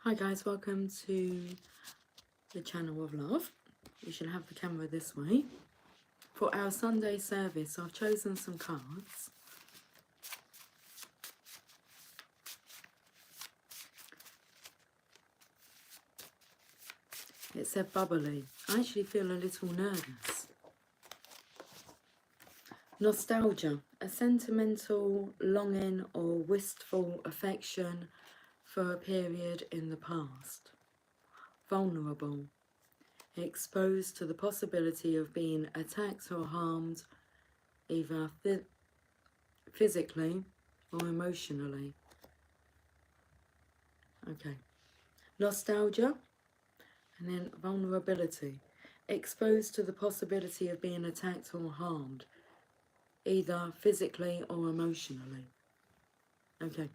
Hi guys, welcome to the channel of love. You should have the camera this way. For our Sunday service, I've chosen some cards. It said bubbly. I actually feel a little nervous. Nostalgia, a sentimental longing or wistful affection for a period in the past. Vulnerable, exposed to the possibility of being attacked or harmed, either physically or emotionally. Okay. Nostalgia, and then vulnerability, exposed to the possibility of being attacked or harmed, either physically or emotionally. Okay.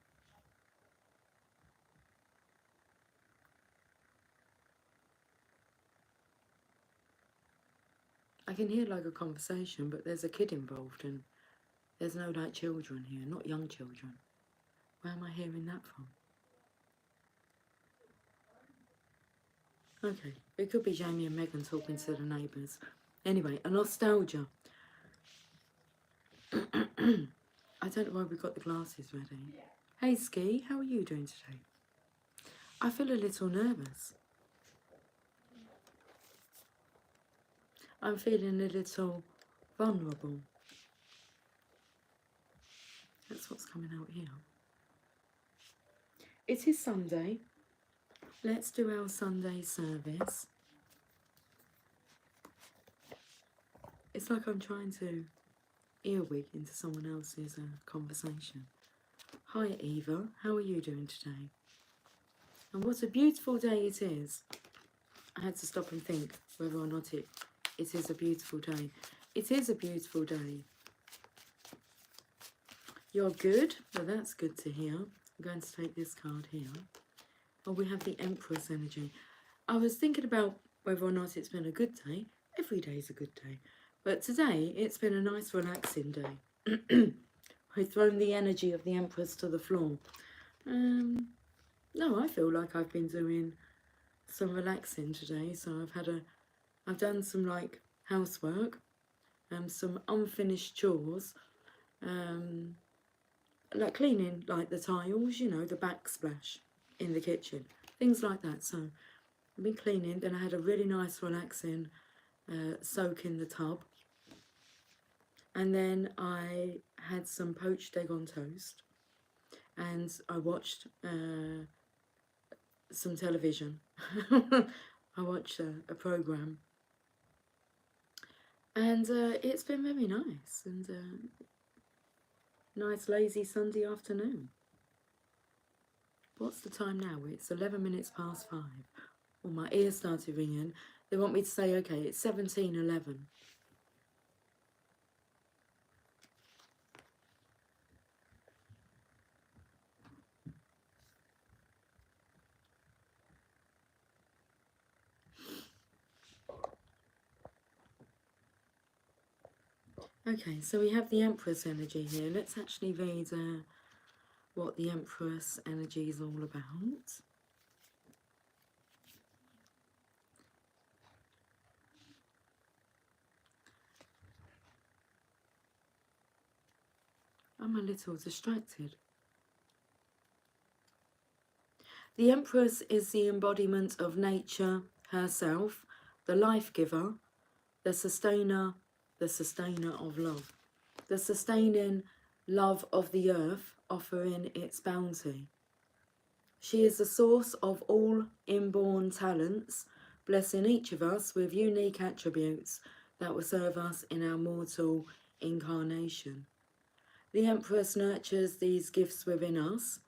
I can hear like a conversation, but there's a kid involved and there's no like children here, not young children. Where am I hearing that from? Okay, it could be Jamie and Megan talking to the neighbours. Anyway, a nostalgia. I don't know why we've got the glasses ready. Hey Ski, how are you doing today? I feel a little nervous. I'm feeling a little vulnerable. That's what's coming out here. It is Sunday. Let's do our Sunday service. It's like I'm trying to earwig into someone else's conversation. Hi Eva, how are you doing today? And what a beautiful day it is. I had to stop and think whether or not it is a beautiful day. It is a beautiful day. You're good? Well, that's good to hear. I'm going to take this card here. Oh, we have the Empress energy. I was thinking about whether or not it's been a good day. Every day is a good day. But today, it's been a nice, relaxing day. I've thrown the energy of the Empress to the floor. No, I feel like I've been doing some relaxing today. So I've done some like housework, some unfinished chores, like cleaning like the tiles, you know, the backsplash in the kitchen, things like that. So I've been cleaning, then I had a really nice relaxing soak in the tub, and then I had some poached egg on toast, and I watched some television. I watched a programme, and it's been very nice, and nice lazy Sunday afternoon. What's the time now? It's 11 minutes past 5. Well, my ears started ringing. They want me to say, okay, it's 17:11. Okay, so we have the Empress energy here. Let's actually read what the Empress energy is all about. I'm a little distracted. The Empress is the embodiment of nature herself, the life giver, the sustainer of love, the sustaining love of the earth, offering its bounty. She is the source of all inborn talents, blessing each of us with unique attributes that will serve us in our mortal incarnation. The Empress nurtures these gifts within us,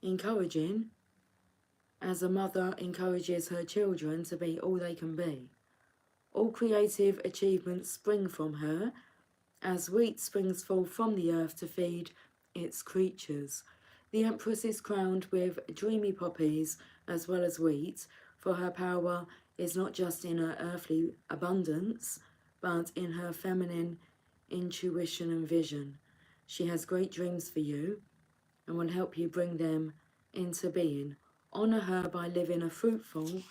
encouraging, as a mother encourages her children to be all they can be. All creative achievements spring from her, as wheat springs forth from the earth to feed its creatures. The Empress is crowned with dreamy poppies as well as wheat, for her power is not just in her earthly abundance, but in her feminine intuition and vision. She has great dreams for you and will help you bring them into being, Honour her by living a fruitful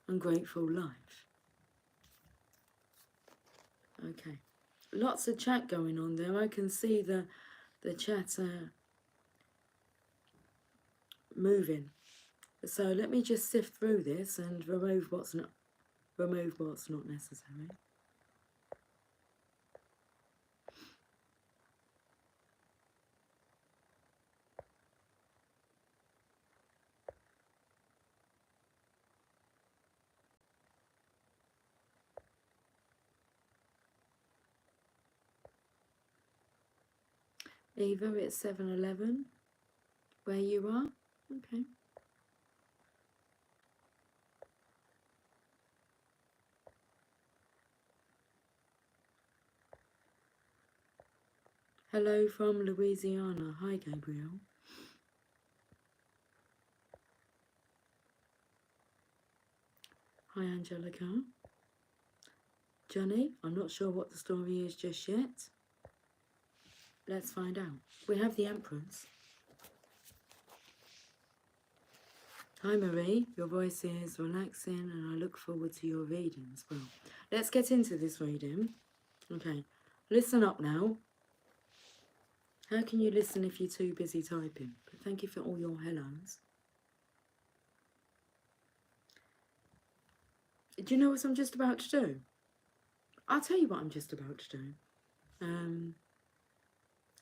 and grateful life. Okay. Lots of chat going on there. I can see the chat moving. So let me just sift through this and remove what's not necessary. Eva, it's 7:11 where you are. Okay. Hello from Louisiana. Hi, Gabriel. Hi, Angelica. Johnny, I'm not sure what the story is just yet. Let's find out. We have the Empress. Hi, Marie. Your voice is relaxing and I look forward to your reading as well. Let's get into this reading. Okay, listen up now. How can you listen if you're too busy typing? But thank you for all your hellos. Do you know what I'm just about to do? I'll tell you what I'm just about to do.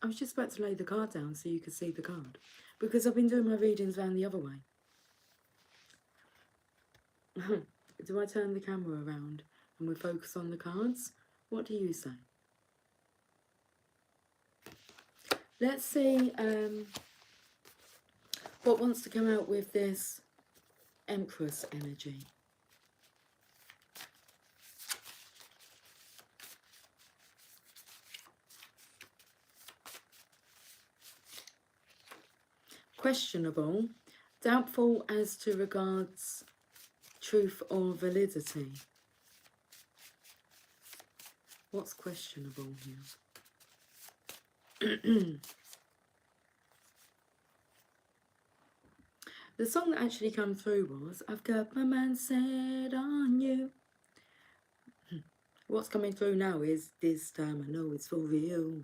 I was just about to lay the card down so you could see the card. Because I've been doing my readings round the other way. Do I turn the camera around and we focus on the cards? What do you say? Let's see what wants to come out with this Empress energy. Questionable, doubtful as to regards truth or validity. What's questionable here? The song that actually came through was I've got my mind set on you. What's coming through now is this time I know it's for real.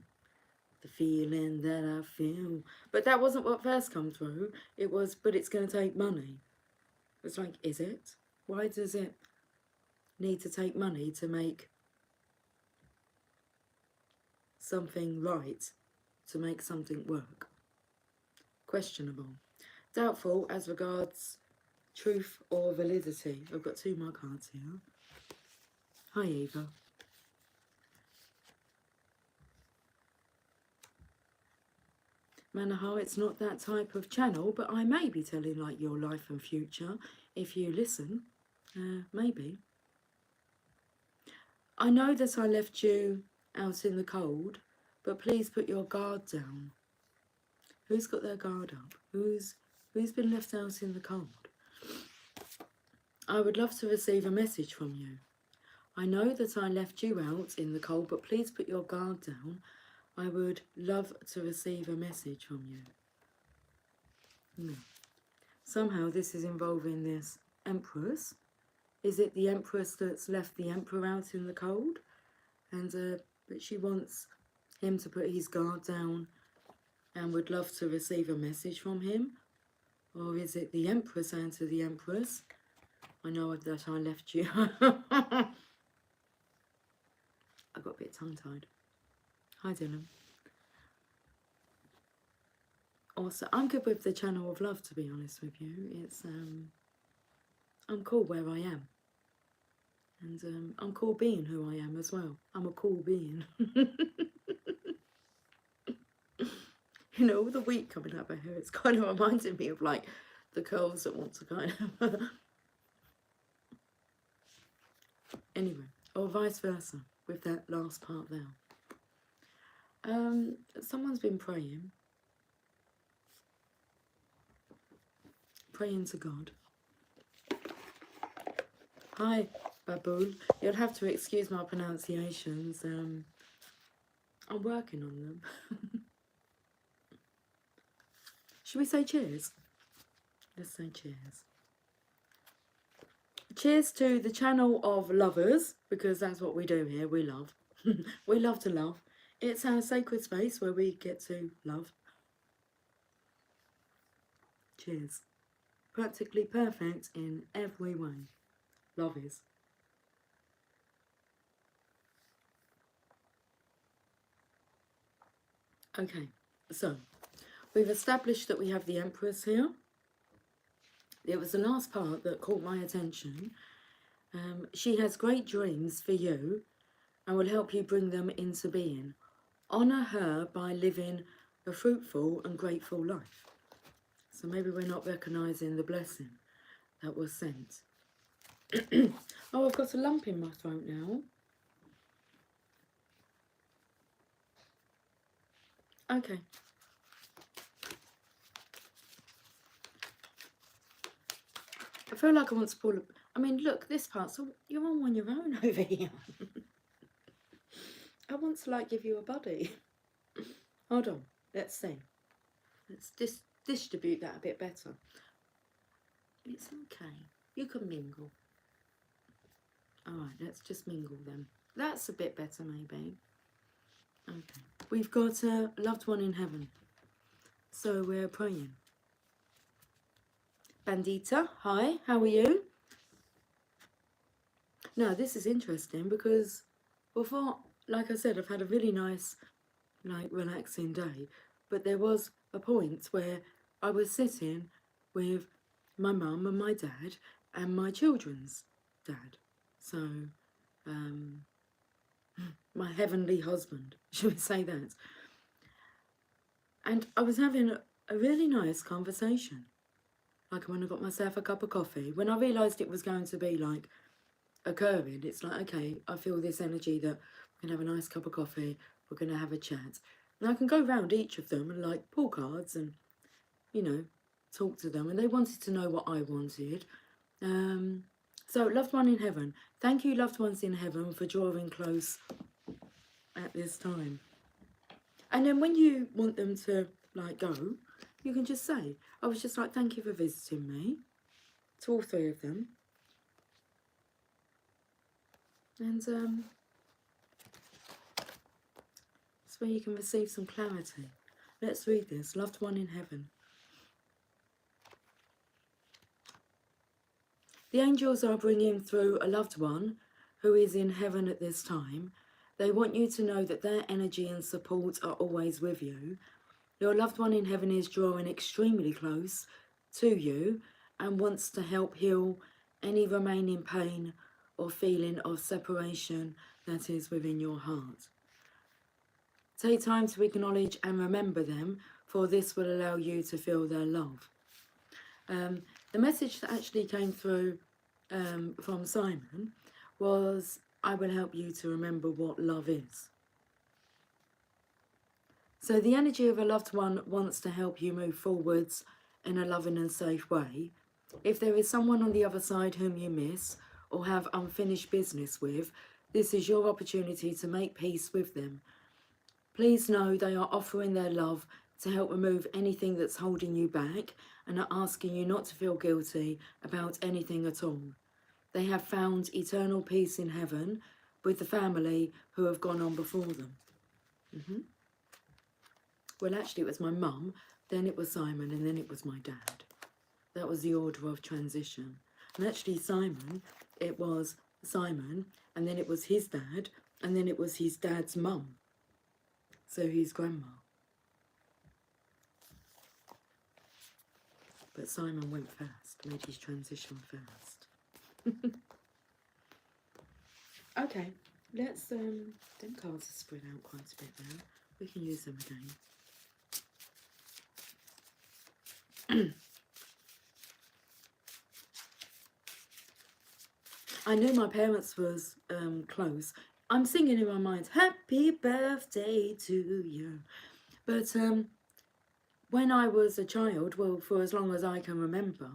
The feeling that I feel. But that wasn't what first come through. It was, but it's going to take money. It's like, is it? Why does it need to take money to make something right, to make something work? Questionable. Doubtful as regards truth or validity. I've got two more cards here. Hi, Eva. Manaha, it's not that type of channel, but I may be telling like your life and future if you listen. Maybe. I know that I left you out in the cold, but please put your guard down. Who's got their guard up? Who's been left out in the cold? I would love to receive a message from you. I know that I left you out in the cold, but please put your guard down. I would love to receive a message from you. Somehow this is involving this Empress. Is it the Empress that's left the Emperor out in the cold? And but she wants him to put his guard down and would love to receive a message from him? Or is it the Empress saying to the Empress, I know that I left you. I got a bit tongue-tied. Hi, Dylan. Also, I'm good with the channel of love, to be honest with you. It's, I'm cool where I am. And I'm cool being who I am as well. I'm a cool being. You know, with the wheat coming out of my hair, it's kind of reminding me of, like, the curls that want to kind of... Anyway, or vice versa, with that last part there. Someone's been praying. Praying to God. Hi, Baboon. You'll have to excuse my pronunciations. I'm working on them. Should we say cheers? Let's say cheers. Cheers to the channel of lovers, because that's what we do here. We love. We love to love. It's our sacred space where we get to love. Cheers. Practically perfect in every way. Love is. Okay, so we've established that we have the Empress here. It was the last part that caught my attention. She has great dreams for you and will help you bring them into being. Honour her by living a fruitful and grateful life. So maybe we're not recognising the blessing that was sent. Oh, I've got a lump in my throat now. Okay. I feel like I want to pull... I mean, look, this part, so you're on your own over here. I want to, like, give you a buddy. Hold on, let's see. Let's distribute that a bit better. It's okay. You can mingle. Alright, let's just mingle them. That's a bit better, maybe. Okay. We've got a loved one in heaven. So we're praying. Bandita, hi, how are you? Now, this is interesting because before, like I said, I've had a really nice, like, relaxing day. But there was a point where I was sitting with my mum and my dad and my children's dad. So, my heavenly husband, should we say that? And I was having a really nice conversation. Like when I got myself a cup of coffee. When I realised it was going to be like occurring, it's like, okay, I feel this energy that we're going to have a nice cup of coffee, we're going to have a chat. And I can go round each of them and like pull cards and, you know, talk to them. And they wanted to know what I wanted. So, loved one in heaven. Thank you, loved ones in heaven, for drawing close at this time. And then when you want them to, like, go, you can just say, I was just like, thank you for visiting me, to all three of them. And that's where you can receive some clarity. Let's read this. Loved one in heaven. The angels are bringing through a loved one who is in heaven at this time. They want you to know that their energy and support are always with you. Your loved one in heaven is drawing extremely close to you and wants to help heal any remaining pain or feeling of separation that is within your heart. Take time to acknowledge and remember them, for this will allow you to feel their love. The message that actually came through from Simon was, I will help you to remember what love is. So the energy of a loved one wants to help you move forwards in a loving and safe way. If there is someone on the other side whom you miss or have unfinished business with, this is your opportunity to make peace with them. Please know they are offering their love to help remove anything that's holding you back and are asking you not to feel guilty about anything at all. They have found eternal peace in heaven with the family who have gone on before them. Well, actually, it was my mum, then it was Simon, and then it was my dad. That was the order of transition. And actually, it was Simon, and then it was his dad, and then it was his dad's mum. So his grandma. But Simon went first, made his transition first. Okay, let's, them cards are spread out quite a bit now. We can use them again. I knew my parents was close. I'm singing in my mind, happy birthday to you. But when I was a child, well, for as long as I can remember,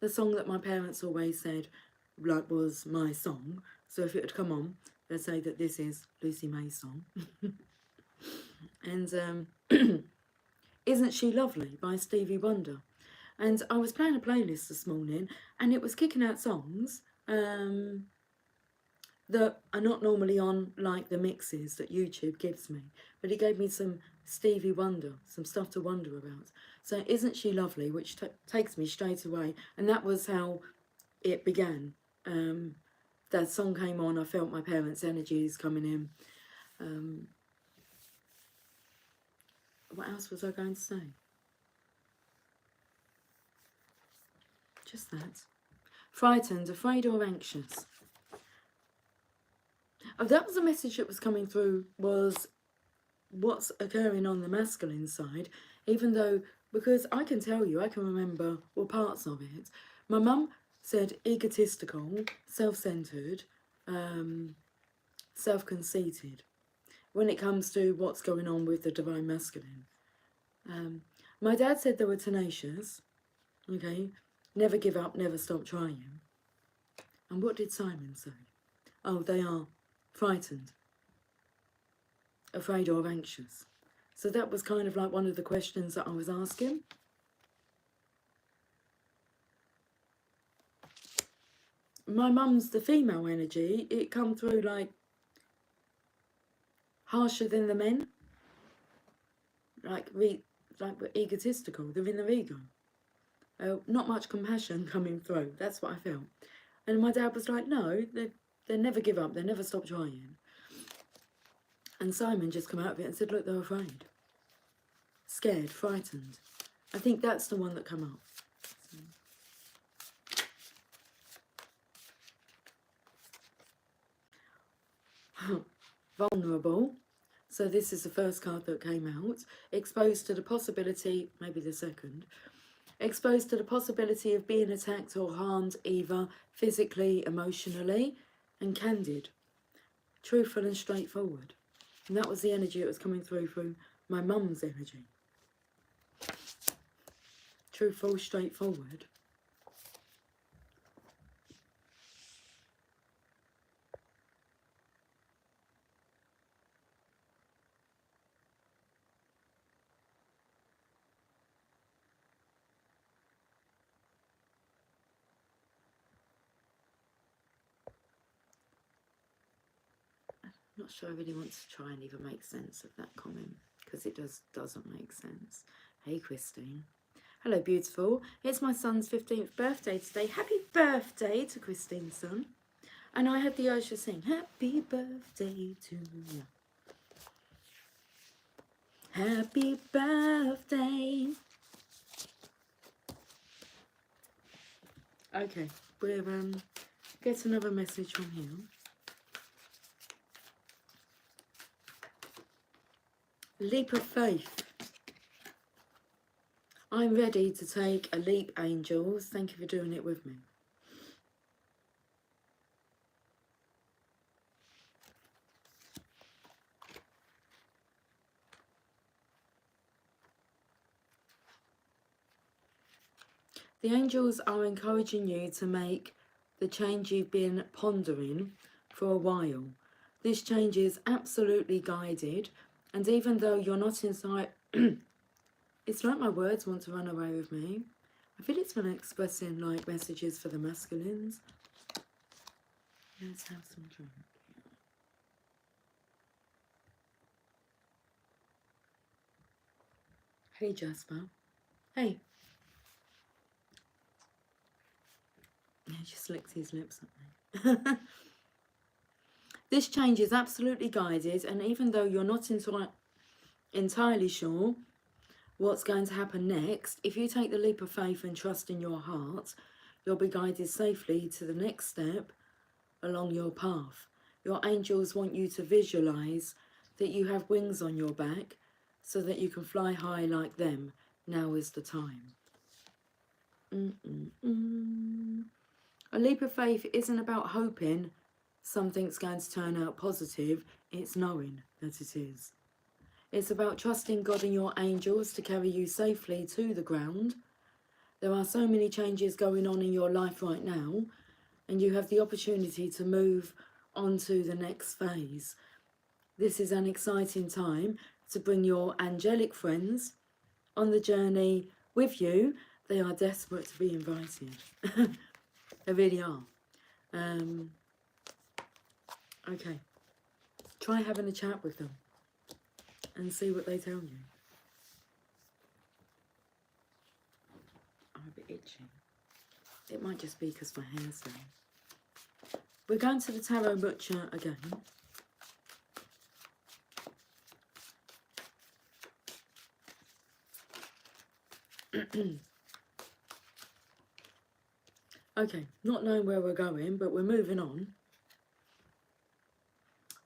the song that my parents always said like was my song. So if it had come on, they'd say that this is Lucy May's song. And Isn't She Lovely by Stevie Wonder. And I was playing a playlist this morning, and it was kicking out songs that are not normally on like the mixes that YouTube gives me, but it gave me some Stevie Wonder, some stuff to wonder about. So Isn't She Lovely, which takes me straight away, and that was how it began. That song came on, I felt my parents' energies coming in. What else was I going to say? Just that. Frightened, afraid or anxious. Oh, that was a message that was coming through, was what's occurring on the masculine side, even though, because I can tell you, I can remember, well, parts of it. My mum said egotistical, self-centered, self-conceited when it comes to what's going on with the divine masculine. My dad said they were tenacious, okay, never give up, never stop trying. And what did Simon say? Oh, they are frightened, afraid or anxious. So that was kind of like one of the questions that I was asking. My mum's, the female energy, it come through like harsher than the men. Like egotistical, they're in their ego. Not much compassion coming through, that's what I felt. And my dad was like, no, they never give up, they never stop trying. And Simon just come out of it and said, look, they're afraid. Scared, frightened. I think that's the one that come up. So. Vulnerable. So this is the first card that came out. Exposed to the possibility, maybe the second. Exposed to the possibility of being attacked or harmed either physically, emotionally, and candid. Truthful and straightforward. And that was the energy that was coming through my mum's energy. Truthful, straightforward. I'm not sure I really want to try and even make sense of that comment, because it doesn't make sense. Hey, Christine. Hello, beautiful. It's my son's 15th birthday today. Happy birthday to Christine's son. And I had the urge to sing, happy birthday to you. Happy birthday. Okay, we'll get another message from him. Leap of faith. I'm ready to take a leap, angels. Thank you for doing it with me. The angels are encouraging you to make the change you've been pondering for a while. This change is absolutely guided, and even though you're not inside... It's like my words want to run away with me. I feel it's been expressing like messages for the masculines. Let's have some drink. Hey, Jasper. Hey. He just licked his lips at me. This change is absolutely guided, and even though you're not entirely sure what's going to happen next, if you take the leap of faith and trust in your heart, you'll be guided safely to the next step along your path. Your angels want you to visualize that you have wings on your back so that you can fly high like them. Now is the time. A leap of faith isn't about hoping something's going to turn out positive, it's knowing that it is. It's about trusting God and your angels to carry you safely to the ground. There are so many changes going on in your life right now, and you have the opportunity to move on to the next phase. This is an exciting time to bring your angelic friends on the journey with you They are desperate to be invited. They really are. Okay. Try having a chat with them and see what they tell you. I'm a bit itchy. It might just be because my hair's down. We're going to the Tarot Butcher again. Okay, not knowing where we're going, but we're moving on.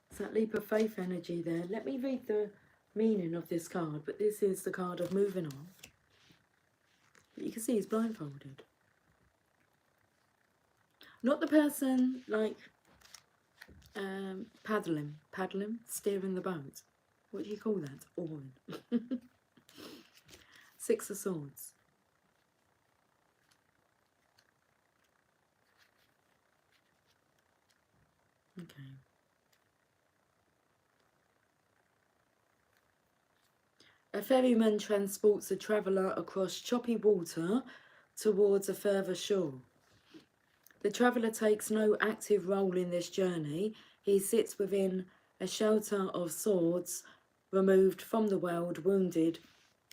It's that leap of faith energy there. Let me read the meaning of this card, but this is the card of moving on. But you can see he's blindfolded. Not the person, like, paddling, steering the boat. What do you call that? Oaring. Six of Swords. Okay. A ferryman transports a traveller across choppy water towards a further shore. The traveller takes no active role in this journey. He sits within a shelter of swords, removed from the world, wounded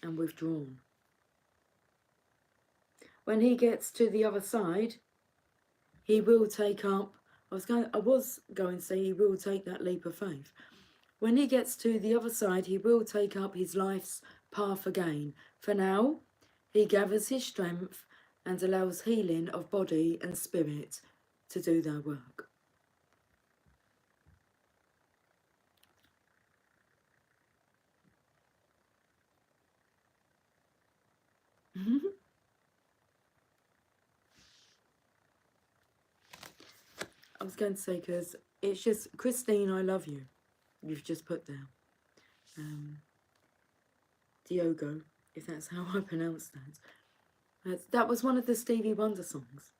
and withdrawn. When he gets to the other side, he will take up, I was going to say he will take that leap of faith. When he gets to the other side, he will take up his life's path again. For now, he gathers his strength and allows healing of body and spirit to do their work. I was going to say, because it's just, Christine, I love you. You've just put there. Diogo, if that's how I pronounce that. That was one of the Stevie Wonder songs.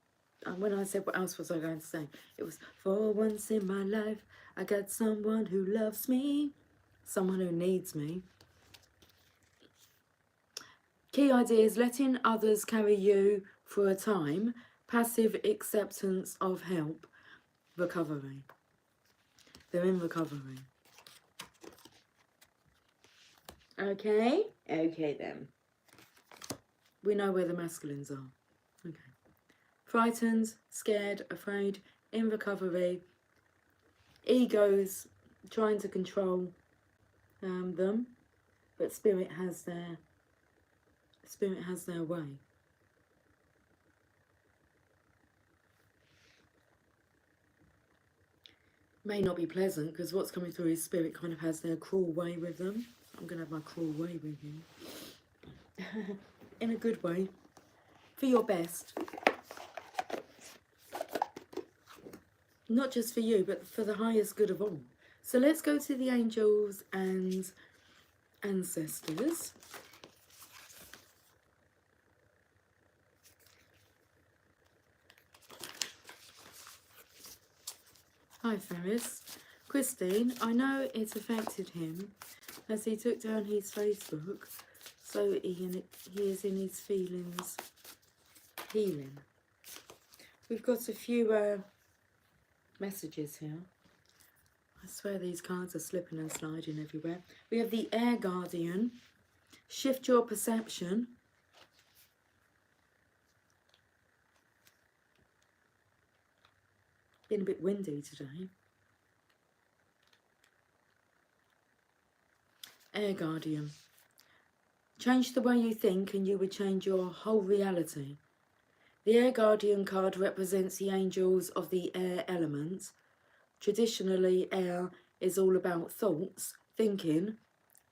And when I said what else was I going to say, it was, for once in my life, I got someone who loves me, someone who needs me. Key idea is letting others carry you for a time, passive acceptance of help, recovery. They're in recovery. Okay? Okay then. We know where the masculines are. Okay. Frightened, scared, afraid, in recovery. Egos trying to control them, but spirit has their way. May not be pleasant, because what's coming through is spirit kind of has their cruel way with them. I'm going to have my cruel way with you. In a good way. For your best. Not just for you, but for the highest good of all. So let's go to the angels and ancestors. Hi Ferris. Christine, I know it's affected him as he took down his Facebook, so he is in his feelings healing. We've got a few messages here. I swear these cards are slipping and sliding everywhere. We have the Air Guardian. Shift your perception. Been a bit windy today. Air Guardian. Change the way you think and you would change your whole reality. The Air Guardian card represents the angels of the air element. Traditionally, air is all about thoughts, thinking,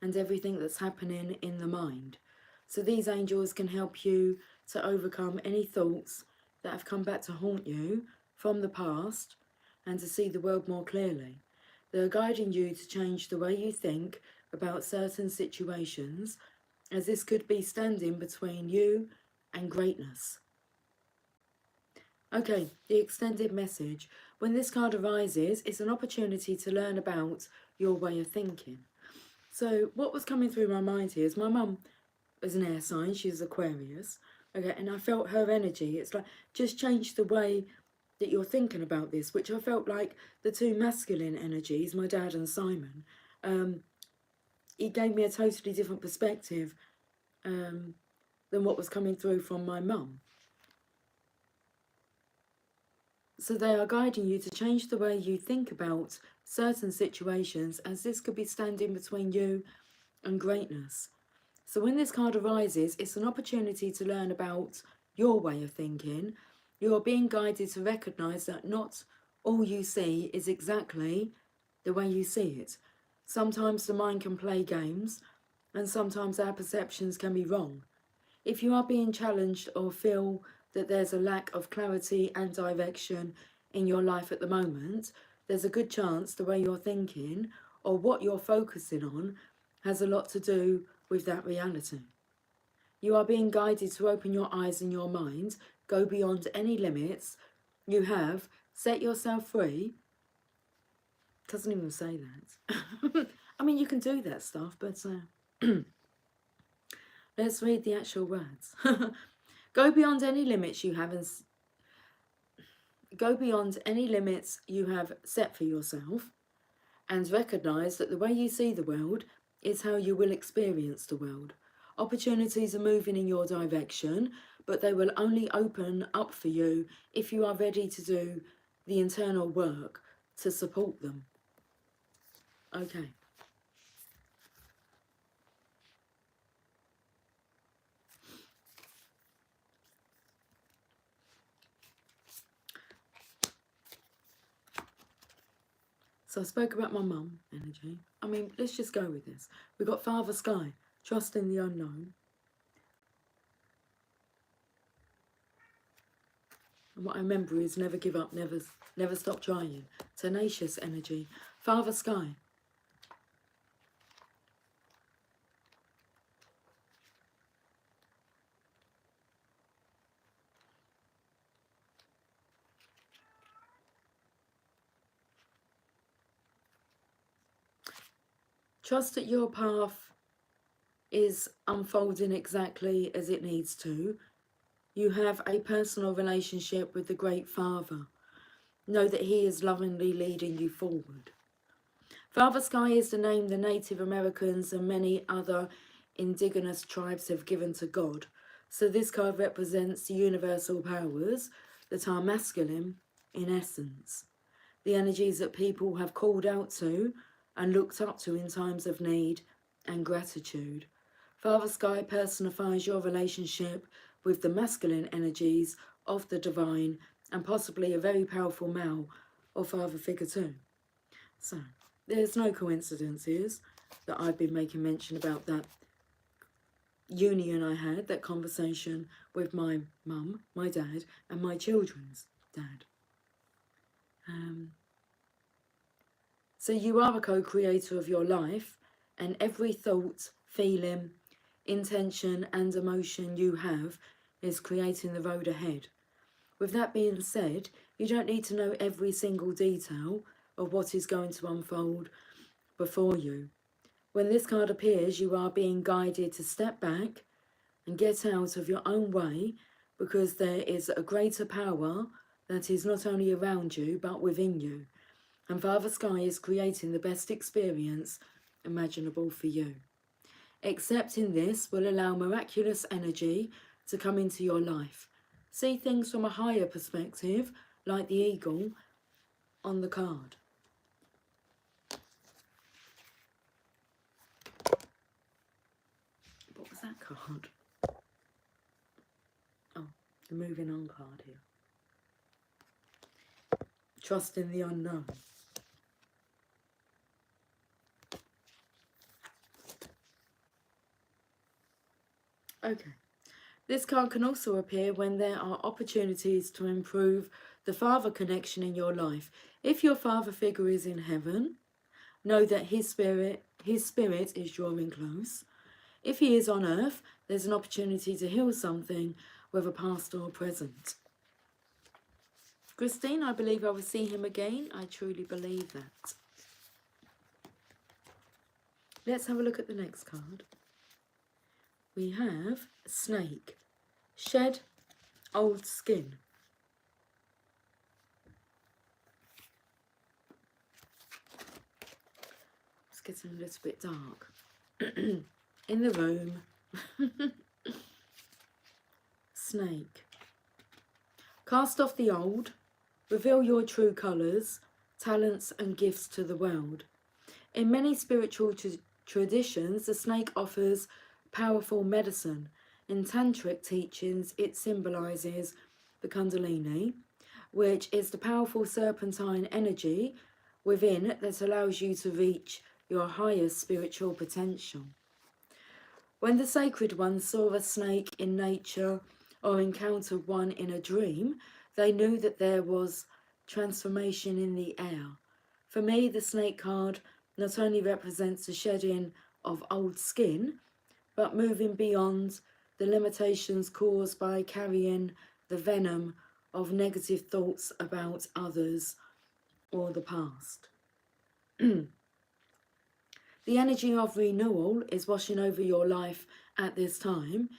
and everything that's happening in the mind. So these angels can help you to overcome any thoughts that have come back to haunt you from the past and to see the world more clearly. They're guiding you to change the way you think about certain situations, as this could be standing between you and greatness. Okay, the extended message. When this card arises, it's an opportunity to learn about your way of thinking. So what was coming through my mind here is my mum is an air sign, she's Aquarius. Okay, and I felt her energy. It's like, just change the way that you're thinking about this, which I felt like the two masculine energies, my dad and Simon, it gave me a totally different perspective than what was coming through from my mum. So they are guiding you to change the way you think about certain situations, as this could be standing between you and greatness. So when this card arises, it's an opportunity to learn about your way of thinking. You are being guided to recognise that not all you see is exactly the way you see it. Sometimes the mind can play games, and sometimes our perceptions can be wrong. If you are being challenged or feel that there's a lack of clarity and direction in your life at the moment, there's a good chance the way you're thinking or what you're focusing on has a lot to do with that reality. You are being guided to open your eyes and your mind, go beyond any limits you have, set yourself free. Doesn't even say that. I mean, you can do that stuff, but let's read the actual words. Go beyond any limits you have and go beyond any limits you have set for yourself, and recognise that the way you see the world is how you will experience the world. Opportunities are moving in your direction, but they will only open up for you if you are ready to do the internal work to support them. Okay. So I spoke about my mum energy. I mean, let's just go with this. We've got Father Sky, trust in the unknown. And what I remember is never give up, never stop trying. Tenacious energy. Father Sky. Trust that your path is unfolding exactly as it needs to. You have a personal relationship with the Great Father. Know that he is lovingly leading you forward. Father Sky is the name the Native Americans and many other indigenous tribes have given to God. So this card represents the universal powers that are masculine in essence. The energies that people have called out to and looked up to in times of need and gratitude. Father Sky personifies your relationship with the masculine energies of the divine and possibly a very powerful male or father figure too. So, there's no coincidences that I've been making mention about that union I had, that conversation with my mum, my dad, and my children's dad. So you are a co-creator of your life, and every thought, feeling, intention and emotion you have is creating the road ahead. With that being said, you don't need to know every single detail of what is going to unfold before you. When this card appears, you are being guided to step back and get out of your own way, because there is a greater power that is not only around you but within you. And Father Sky is creating the best experience imaginable for you. Accepting this will allow miraculous energy to come into your life. See things from a higher perspective, like the eagle on the card. What was that card? Oh, the moving on card here. Trust in the unknown. Okay. This card can also appear when there are opportunities to improve the father connection in your life. If your father figure is in heaven, know that his spirit is drawing close. If he is on earth, there's an opportunity to heal something, whether past or present. Christine, I believe I will see him again. I truly believe that. Let's have a look at the next card. We have Snake. Shed old skin. It's getting a little bit dark. In the room. Snake. Cast off the old. Reveal your true colours, talents and gifts to the world. In many spiritual traditions, the snake offers powerful medicine. In tantric teachings, it symbolises the kundalini, which is the powerful serpentine energy within that allows you to reach your highest spiritual potential. When the sacred ones saw a snake in nature or encountered one in a dream, they knew that there was transformation in the air. For me, the snake card not only represents the shedding of old skin, but moving beyond the limitations caused by carrying the venom of negative thoughts about others or the past. The energy of renewal is washing over your life at this time.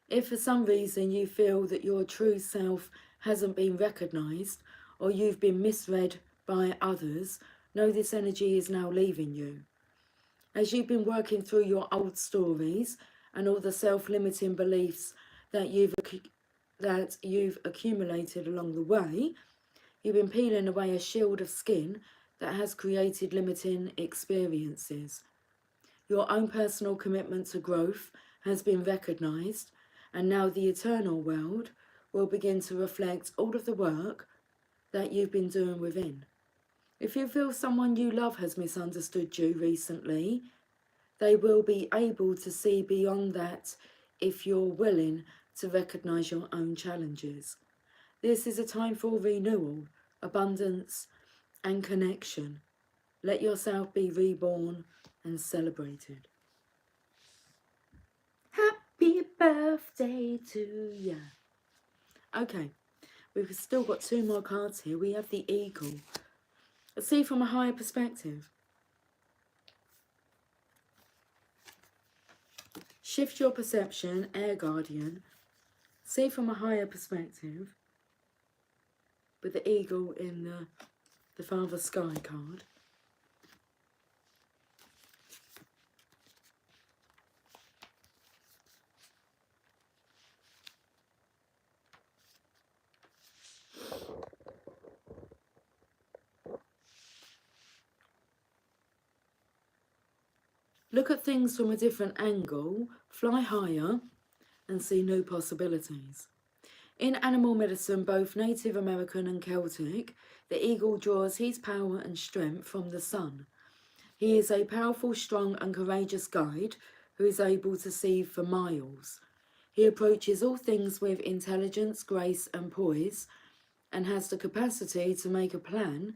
If for some reason you feel that your true self hasn't been recognised or you've been misread by others, know this energy is now leaving you. As you've been working through your old stories and all the self-limiting beliefs that you've accumulated along the way, you've been peeling away a shield of skin that has created limiting experiences. Your own personal commitment to growth has been recognised, and now the eternal world will begin to reflect all of the work that you've been doing within. If you feel someone you love has misunderstood you recently, they will be able to see beyond that if you're willing to recognise your own challenges. This is a time for renewal, abundance and connection. Let yourself be reborn and celebrated. Happy birthday to ya. Okay, we've still got 2 more cards here. We have the Eagle. Let's see from a higher perspective. Shift your perception, Air Guardian. See from a higher perspective. With the Eagle in the Father Sky card. Look at things from a different angle, fly higher, and see new possibilities. In animal medicine, both Native American and Celtic, the eagle draws his power and strength from the sun. He is a powerful, strong and courageous guide who is able to see for miles. He approaches all things with intelligence, grace and poise, and has the capacity to make a plan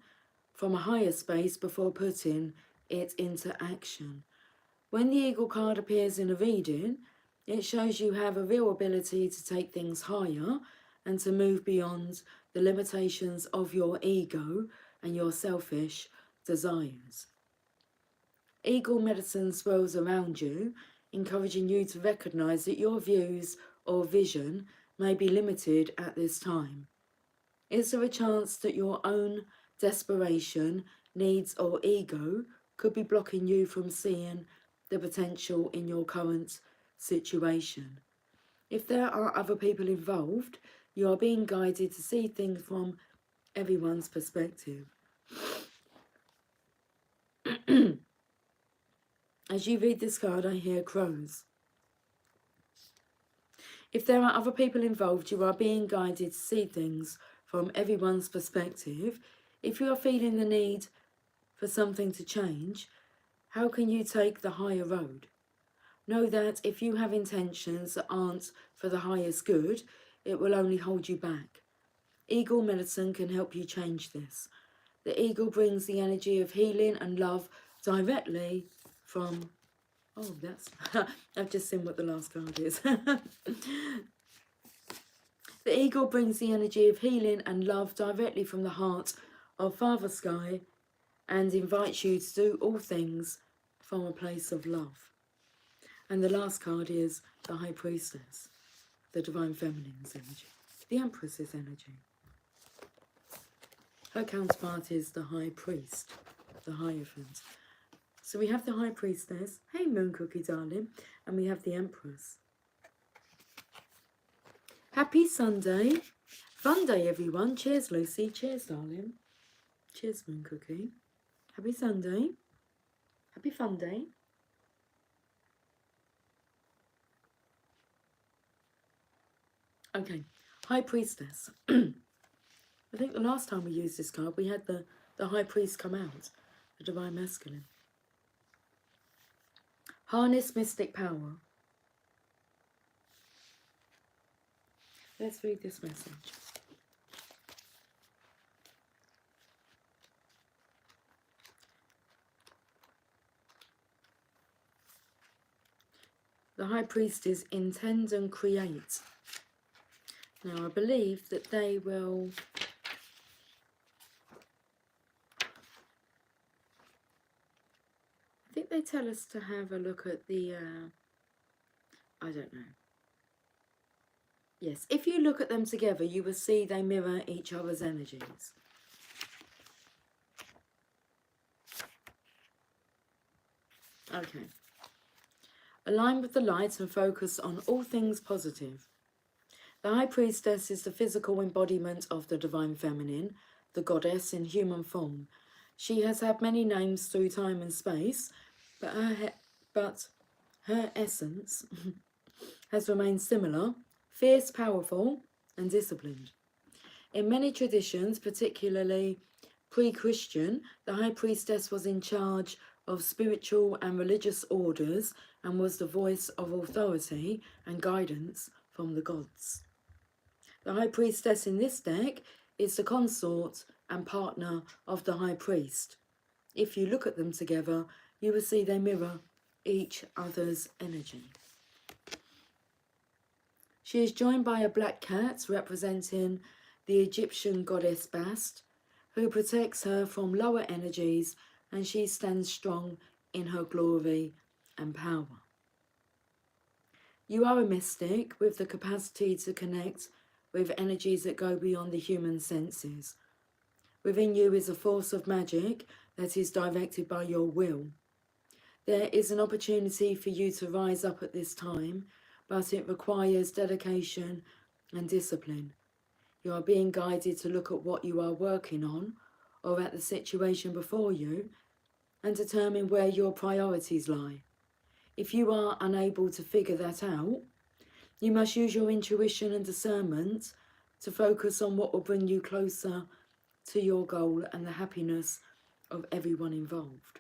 from a higher space before putting it into action. When the Eagle card appears in a reading, it shows you have a real ability to take things higher and to move beyond the limitations of your ego and your selfish desires. Eagle medicine swirls around you, encouraging you to recognise that your views or vision may be limited at this time. Is there a chance that your own desperation, needs or ego could be blocking you from seeing the potential in your current situation? If there are other people involved, you are being guided to see things from everyone's perspective. As you read this card, I hear crows. If there are other people involved, you are being guided to see things from everyone's perspective. If you are feeling the need for something to change, how can you take the higher road? Know that if you have intentions that aren't for the highest good, it will only hold you back. Eagle medicine can help you change this. The eagle brings the energy of healing and love directly from... Oh, that's... I've just seen what the last card is. The eagle brings the energy of healing and love directly from the heart of Father Sky and invites you to do all things from a place of love. And the last card is the High Priestess, the Divine Feminine's energy, the Empress's energy. Her counterpart is the High Priest, the Hierophant. So we have the High Priestess, hey Moon Cookie darling, and we have the Empress. Happy Sunday. Fun day, everyone. Cheers, Lucy. Cheers, darling. Cheers, Moon Cookie. Happy Sunday. Happy fun day. Okay, High Priestess. I think the last time we used this card, we had the High Priest come out, the Divine Masculine. Harness mystic power. Let's read this message. The High Priest is intend and create. Now I believe that they will they tell us to have a look at the I don't know. Yes, if you look at them together, you will see they mirror each other's energies. Okay. Align with the light and focus on all things positive. The High Priestess is the physical embodiment of the Divine Feminine, the goddess in human form. She has had many names through time and space, but her essence has remained similar, fierce, powerful, and disciplined. In many traditions, particularly pre-Christian, the High Priestess was in charge of spiritual and religious orders and was the voice of authority and guidance from the gods. The High Priestess in this deck is the consort and partner of the High Priest. If you look at them together, you will see they mirror each other's energy. She is joined by a black cat representing the Egyptian goddess Bast, who protects her from lower energies, and she stands strong in her glory and power. You are a mystic with the capacity to connect with energies that go beyond the human senses. Within you is a force of magic that is directed by your will. There is an opportunity for you to rise up at this time, but it requires dedication and discipline. You are being guided to look at what you are working on or at the situation before you and determine where your priorities lie. If you are unable to figure that out, you must use your intuition and discernment to focus on what will bring you closer to your goal and the happiness of everyone involved.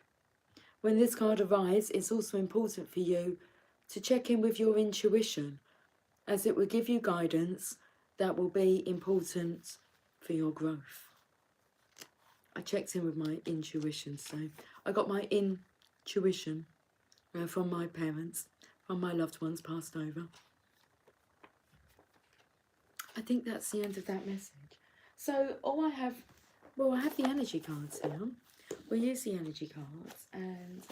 When this card arrives, it's also important for you to check in with your intuition, as it will give you guidance that will be important for your growth. I checked in with my intuition, so I got my intuition from my parents, from my loved ones passed over. I think that's the end of that message. So all I have, well, I have the energy cards here. We'll use the energy cards and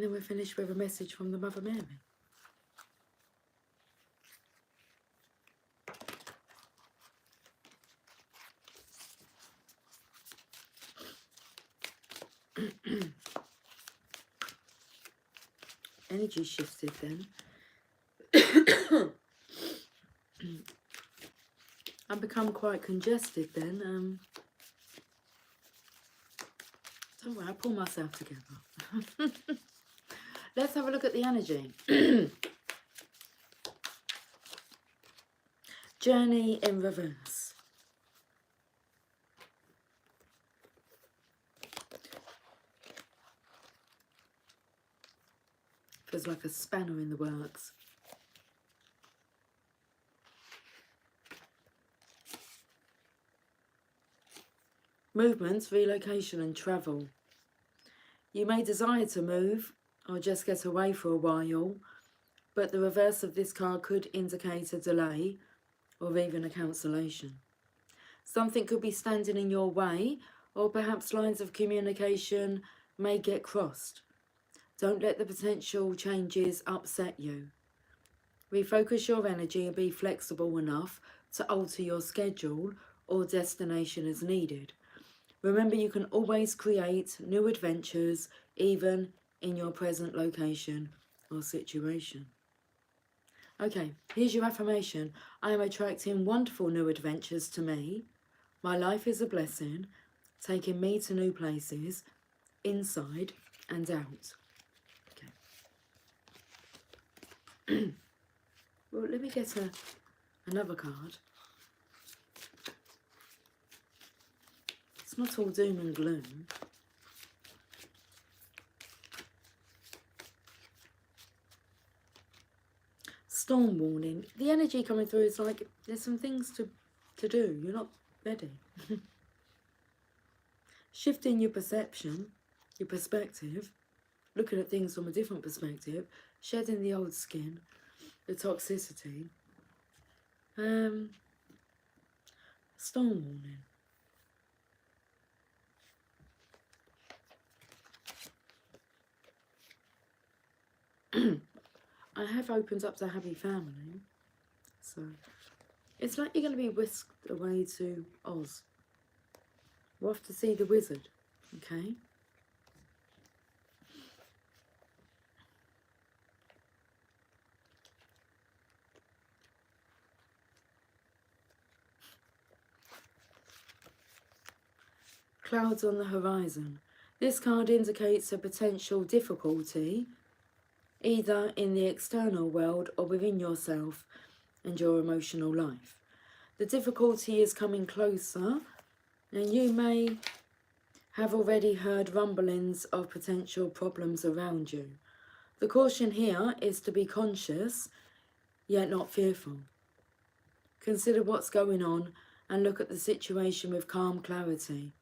then we'll finish with a message from the Mother Mary. Energy shifted then. I've become quite congested then. Don't worry, I'll pull myself together. Let's have a look at the energy. Journey in reverse. Feels like a spanner in the works. Movements, relocation and travel. You may desire to move or just get away for a while, but the reverse of this card could indicate a delay or even a cancellation. Something could be standing in your way, or perhaps lines of communication may get crossed. Don't let the potential changes upset you. Refocus your energy and be flexible enough to alter your schedule or destination as needed. Remember, you can always create new adventures even in your present location or situation. Okay, here's your affirmation. I am attracting wonderful new adventures to me. My life is a blessing, taking me to new places, inside and out. Okay. Well, let me get another card. It's not all doom and gloom. Storm warning. The energy coming through is like there's some things to do. You're not ready. Shifting your perception, your perspective, looking at things from a different perspective, shedding the old skin, the toxicity. Storm warning. I have opened up to happy family, so it's like you're going to be whisked away to Oz. We're off to see the wizard, okay? Clouds on the horizon. This card indicates a potential difficulty, either in the external world or within yourself and your emotional life. The difficulty is coming closer, and you may have already heard rumblings of potential problems around you. The caution here is to be conscious, yet not fearful. Consider what's going on and look at the situation with calm clarity.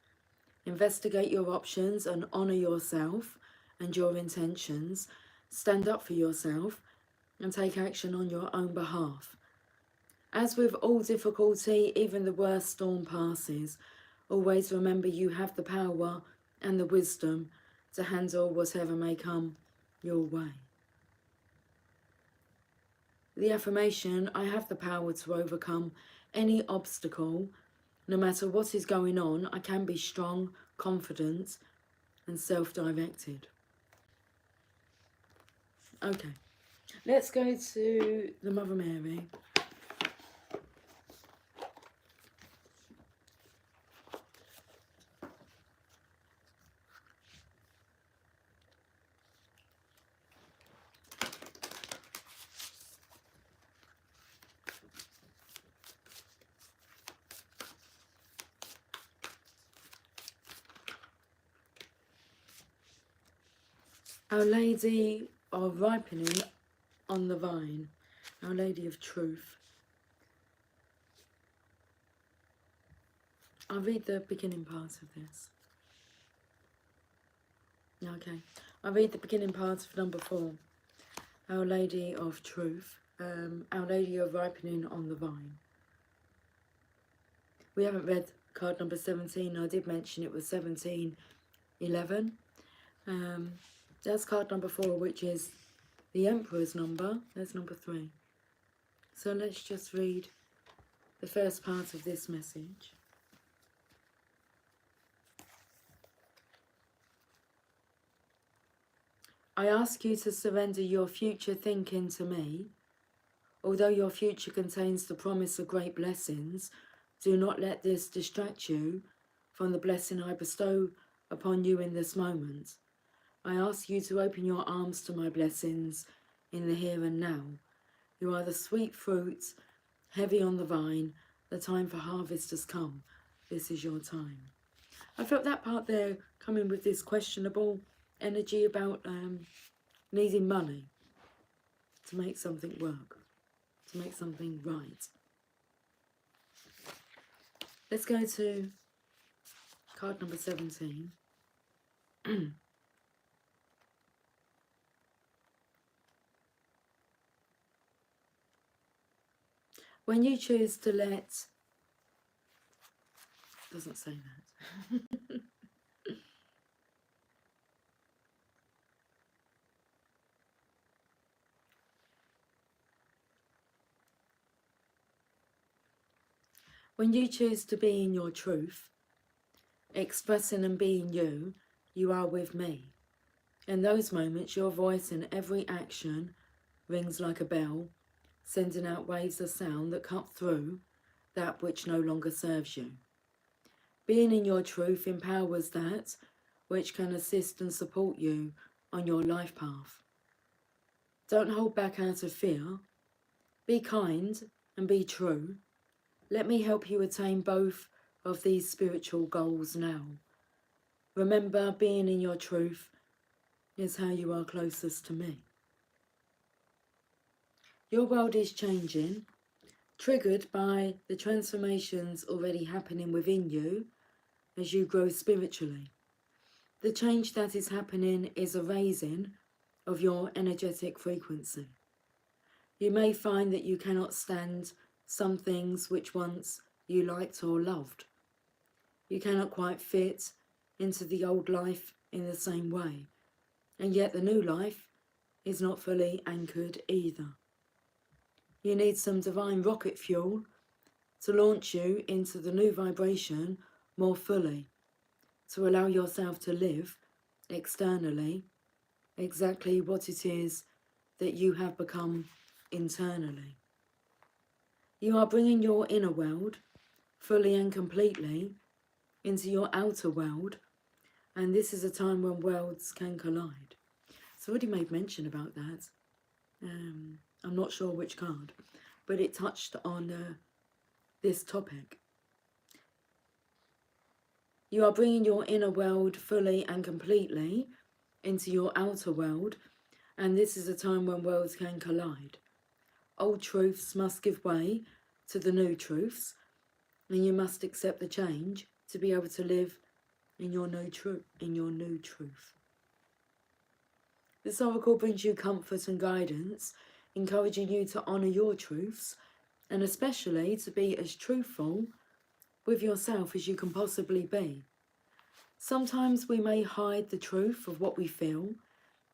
Investigate your options and honour yourself and your intentions. Stand up for yourself and take action on your own behalf. As with all difficulty, even the worst storm passes. Always remember you have the power and the wisdom to handle whatever may come your way. The affirmation, I have the power to overcome any obstacle. No matter what is going on, I can be strong, confident and self-directed. Okay, let's go to the Mother Mary. Our Lady of Ripening on the Vine, Our Lady of Truth. I'll read the beginning part of this. Okay, I'll read the beginning part of number 4. Our Lady of Truth, Our Lady of Ripening on the Vine. We haven't read card number 17. I did mention it was 1711. That's card number 4, which is the Emperor's number. There's number 3. So let's just read the first part of this message. I ask you to surrender your future thinking to me. Although your future contains the promise of great blessings, do not let this distract you from the blessing I bestow upon you in this moment. I ask you to open your arms to my blessings in the here and now. You are the sweet fruit, heavy on the vine. The time for harvest has come. This is your time. I felt that part there coming with this questionable energy about needing money to make something work, to make something right. Let's go to card number 17. When you choose to let Doesn't say that. When you choose to be in your truth, expressing and being you, you are with me. In those moments, your voice in every action rings like a bell, sending out waves of sound that cut through that which no longer serves you. Being in your truth empowers that which can assist and support you on your life path. Don't hold back out of fear. Be kind and be true. Let me help you attain both of these spiritual goals now. Remember, being in your truth is how you are closest to me. Your world is changing, triggered by the transformations already happening within you as you grow spiritually. The change that is happening is a raising of your energetic frequency. You may find that you cannot stand some things which once you liked or loved. You cannot quite fit into the old life in the same way, and yet the new life is not fully anchored either. You need some divine rocket fuel to launch you into the new vibration more fully, to allow yourself to live externally exactly what it is that you have become internally. You are bringing your inner world fully and completely into your outer world, and this is a time when worlds can collide. It's already made mention about that. I'm not sure which card, but it touched on this topic. You are bringing your inner world fully and completely into your outer world, and this is a time when worlds can collide. Old truths must give way to the new truths, and you must accept the change to be able to live in your new truth. This oracle brings you comfort and guidance, encouraging you to honour your truths, and especially to be as truthful with yourself as you can possibly be. Sometimes we may hide the truth of what we feel,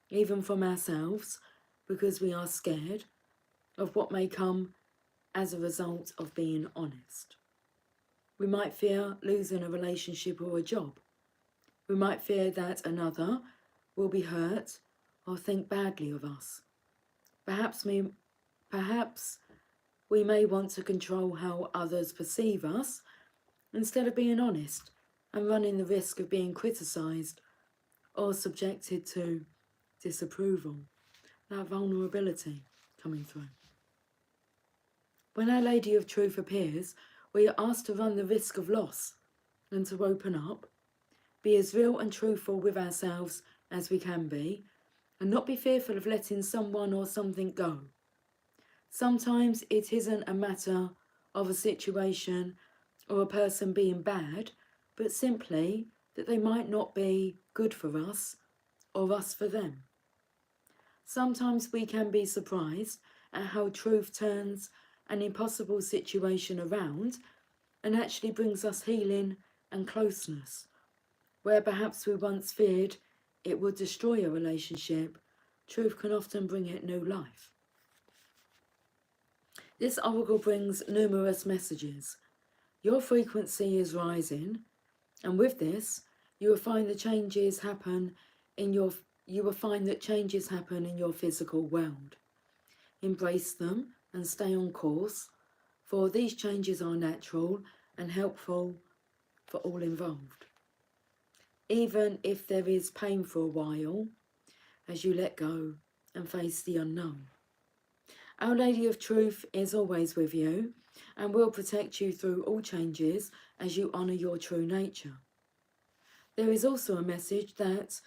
even from ourselves, because we are scared of what may come as a result of being honest. We might fear losing a relationship or a job. We might fear that another will be hurt or think badly of us. Perhaps we may want to control how others perceive us instead of being honest and running the risk of being criticised or subjected to disapproval. That vulnerability coming through. When Our Lady of Truth appears, we are asked to run the risk of loss and to open up, be as real and truthful with ourselves as we can be, and not be fearful of letting someone or something go. Sometimes it isn't a matter of a situation or a person being bad, but simply that they might not be good for us or us for them. Sometimes we can be surprised at how truth turns an impossible situation around and actually brings us healing and closeness. Where perhaps we once feared it would destroy a relationship, truth can often bring it new life. This oracle brings numerous messages. Your frequency is rising, and with this, you will find that changes happen in your physical world. Embrace them and stay on course, for these changes are natural and helpful for all involved. Even if there is pain for a while, as you let go and face the unknown. Our Lady of Truth is always with you and will protect you through all changes as you honour your true nature. There is also a message that,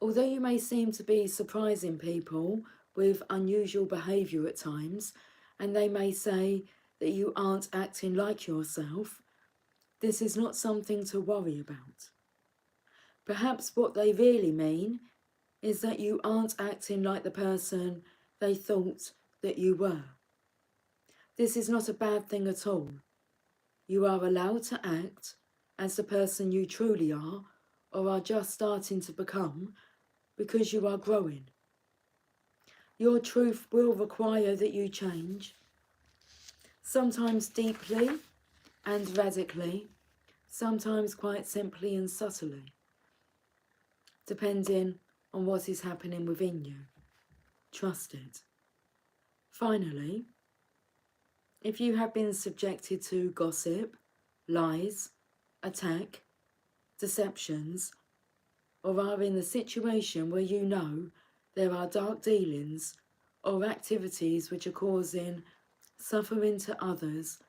although you may seem to be surprising people with unusual behaviour at times, and they may say that you aren't acting like yourself, this is not something to worry about. Perhaps what they really mean is that you aren't acting like the person they thought that you were. This is not a bad thing at all. You are allowed to act as the person you truly are or are just starting to become because you are growing. Your truth will require that you change, sometimes deeply and radically, sometimes quite simply and subtly, depending on what is happening within you. Trust it. Finally, if you have been subjected to gossip, lies, attack, deceptions, or are in the situation where you know there are dark dealings or activities which are causing suffering to others,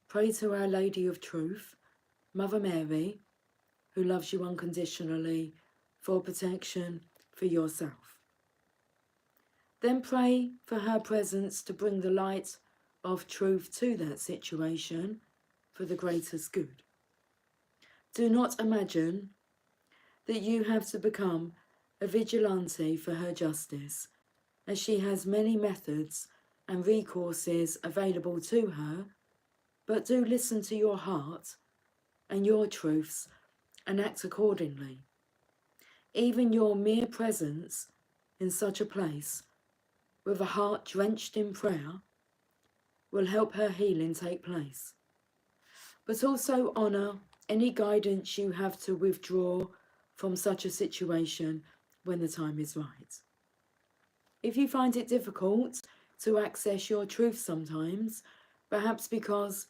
pray to Our Lady of Truth, Mother Mary, who loves you unconditionally, for protection for yourself. Then pray for her presence to bring the light of truth to that situation for the greatest good. Do not imagine that you have to become a vigilante for her justice, as she has many methods and recourses available to her, but do listen to your heart and your truths and act accordingly. Even your mere presence in such a place, with a heart drenched in prayer, will help her healing take place. But also honour any guidance you have to withdraw from such a situation when the time is right. If you find it difficult to access your truth sometimes, perhaps because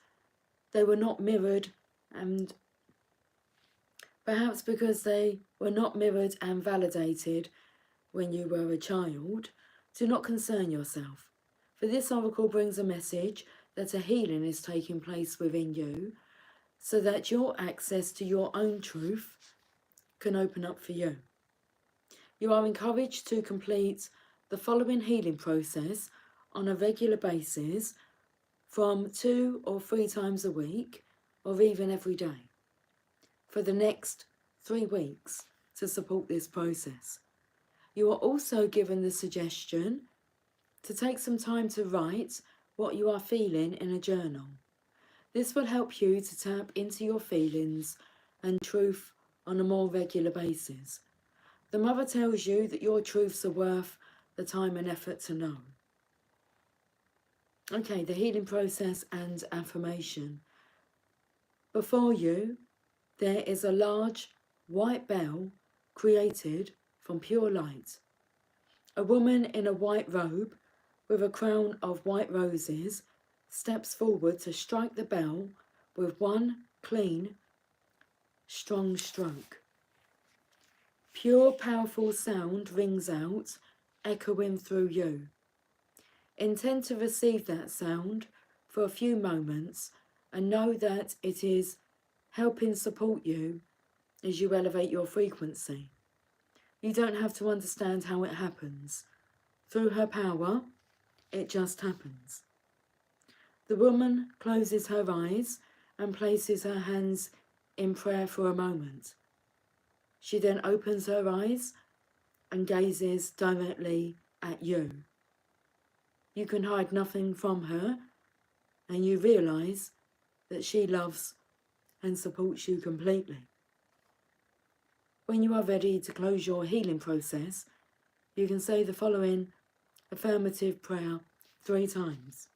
they were not mirrored and validated when you were a child, do not concern yourself. For this oracle brings a message that a healing is taking place within you, so that your access to your own truth can open up for you. You are encouraged to complete the following healing process on a regular basis from 2 or 3 times a week, or even every day, for the next 3 weeks to support this process. You are also given the suggestion to take some time to write what you are feeling in a journal. This will help you to tap into your feelings and truth on a more regular basis. The Mother tells you that your truths are worth the time and effort to know. Okay, the healing process and affirmation. Before you, there is a large white bell created from pure light. A woman in a white robe with a crown of white roses steps forward to strike the bell with one clean, strong stroke. Pure, powerful sound rings out, echoing through you. Intend to receive that sound for a few moments and know that it is helping support you as you elevate your frequency. You don't have to understand how it happens. Through her power, it just happens. The woman closes her eyes and places her hands in prayer for a moment. She then opens her eyes and gazes directly at you. You can hide nothing from her, and you realise that she loves and supports you completely. When you are ready to close your healing process, you can say the following affirmative prayer 3 times.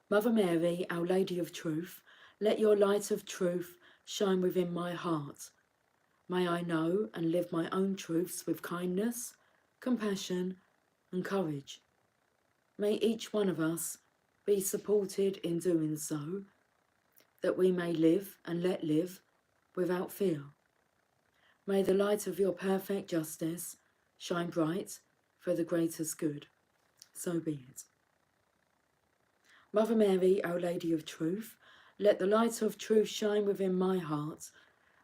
Mother Mary, Our Lady of Truth, let your light of truth shine within my heart. May I know and live my own truths with kindness, compassion, and courage. May each one of us be supported in doing so, that we may live and let live without fear. May the light of your perfect justice shine bright for the greatest good. So be it. Mother Mary, Our Lady of Truth, let the light of truth shine within my heart.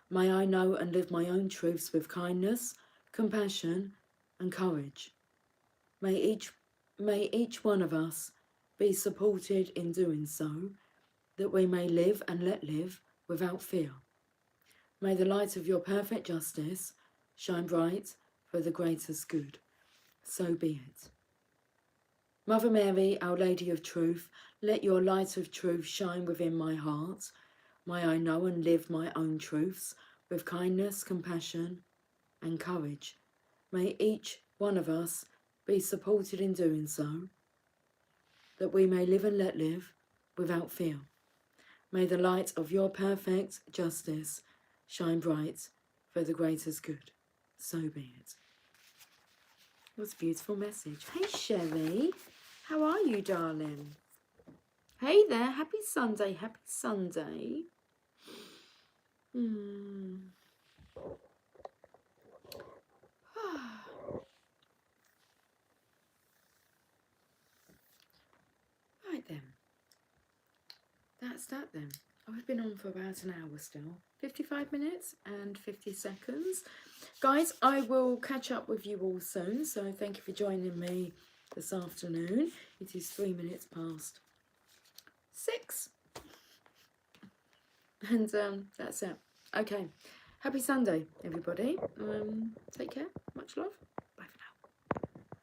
May I know and live my own truths with kindness, compassion, and courage. May each one of us be supported in doing so, that we may live and let live without fear. May the light of your perfect justice shine bright for the greatest good. So be it. Mother Mary, Our Lady of Truth, let your light of truth shine within my heart. May I know and live my own truths with kindness, compassion, and courage. May each one of us be supported in doing so, that we may live and let live without fear. May the light of your perfect justice shine bright for the greatest good. So be it. That's a beautiful message. Hey, Sherry. How are you, darling? Hey there. Happy Sunday. Happy Sunday. Right then. That's that then. I've been on for about an hour still. 55 minutes and 50 seconds. Guys, I will catch up with you all soon. So thank you for joining me this afternoon. It is 3 minutes past 6. And that's it. Okay. Happy Sunday, everybody. Take care. Much love.